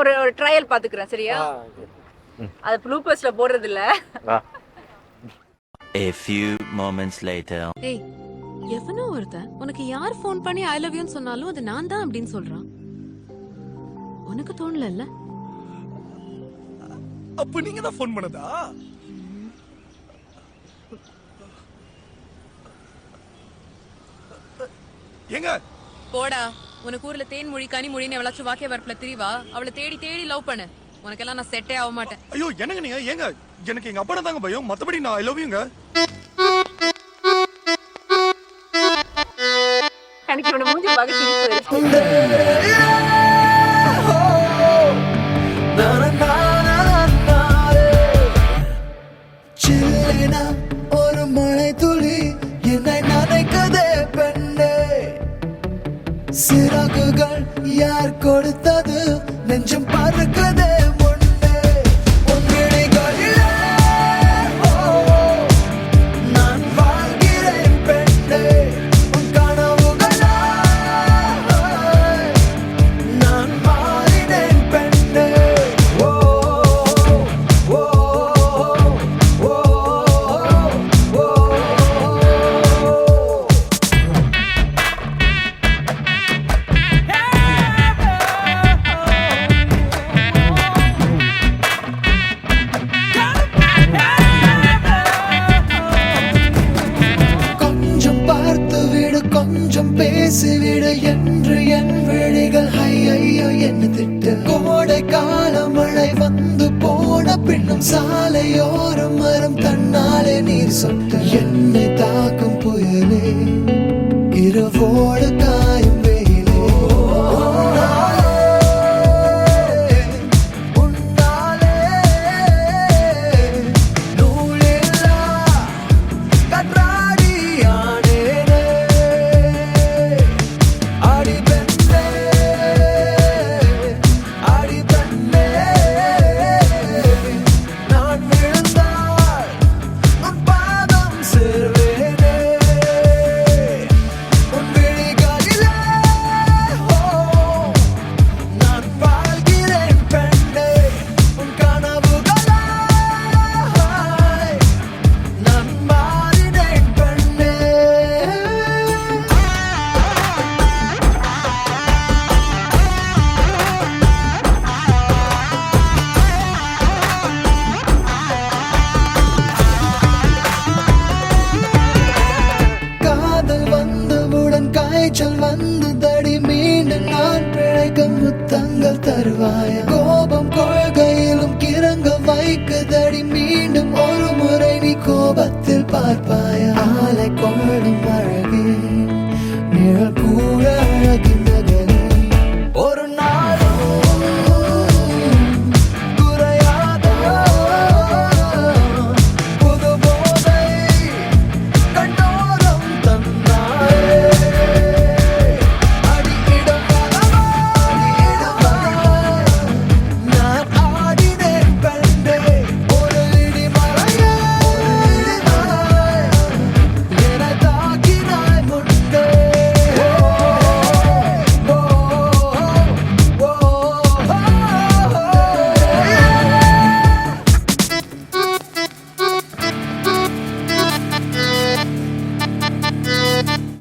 ஒரு ஒரு ட்ரையல் பாத்துக்கிறேன் சரியா? அது ப்ளூபர்ஸ்ல போடுறது இல்ல. A few moments later. ஏய், எவனோ ஒருத்தன் உனக்கு யார் ஃபோன் பண்ணி ஐ லவ் யூன்னு சொன்னாலும் அது நான் தான் அப்படின்னு சொல்றான். உனக்கு தோணல? அப்ப நீங்க தான் ஃபோன் பண்ணதா? எங்க போடா, உனக்கு ஊர்ல தேன் மொழி கனி மொழின்னு எவ்வளவு வாக்கிய வரப்புல திரிவா, அவளை தேடி தேடி லவ் பண்ணு. உனக்கெல்லாம் நான் செட்டே ஆக மாட்டேன். ஐயோ என்னங்க நீங்க? ஏங்க எனக்கு எங்க அப்பா தாங்க பயம், மத்தபடி நான் ஐ லவ் யூங்க. எனக்கு இவனை மூஞ்சி பார்க்க சிரிப்பு வருது. ஒரு மழை துளி என்னை நனைக்கதே பெண்ணே, சிறகுகள் யார் கொடுத்தது நெஞ்சம் பறக்குதே முன்னே, உன்னிடைகளிலே நான் வாழ்கிறேன் பெண்ணே, உன் கனவுகளா நான் மாறினேன் பெண்ணே. ஓ ஓ ஓ ஓ. கொஞ்சம் பார்த்து விடு, கொஞ்சம் பேசிவிடு என்று என் விழிகள் ஐயோ என்ன திட்டு. கோடை கால மழை வந்து போன பின்னும் சாலையோரம் மரம் தன்னாலே நீர் சொட்டு. என்னை தாக்கும் புயலே இரவோடு காயும் வெயிலே, உன்னாலே நூலில்லா கற்றாடியானேனே. அடி பெண்ணே, அடி பெண்ணே, நான் விழுந்தால் உன் பாதம் சேர்வேனே. உன் விழிகளிலே நான் வாழ்கிறேன் பெண்ணே, உன் கனவுகளாய் நான் மாறினேன் பெண்ணே. காதல் வந்தவுடன் காய்ச்சல் வந்ததடி, மீண்டும் நான் பிழைக்க முத்தங்கள் தருவாயா? கோபம் கொள்கையிலும் கிறங்க வைக்குதடி, மீண்டும் ஒரு முறை நீ கோபத்தில் பார்ப்பாயா? ஆலை கொள்ளும் அழகே நிழல்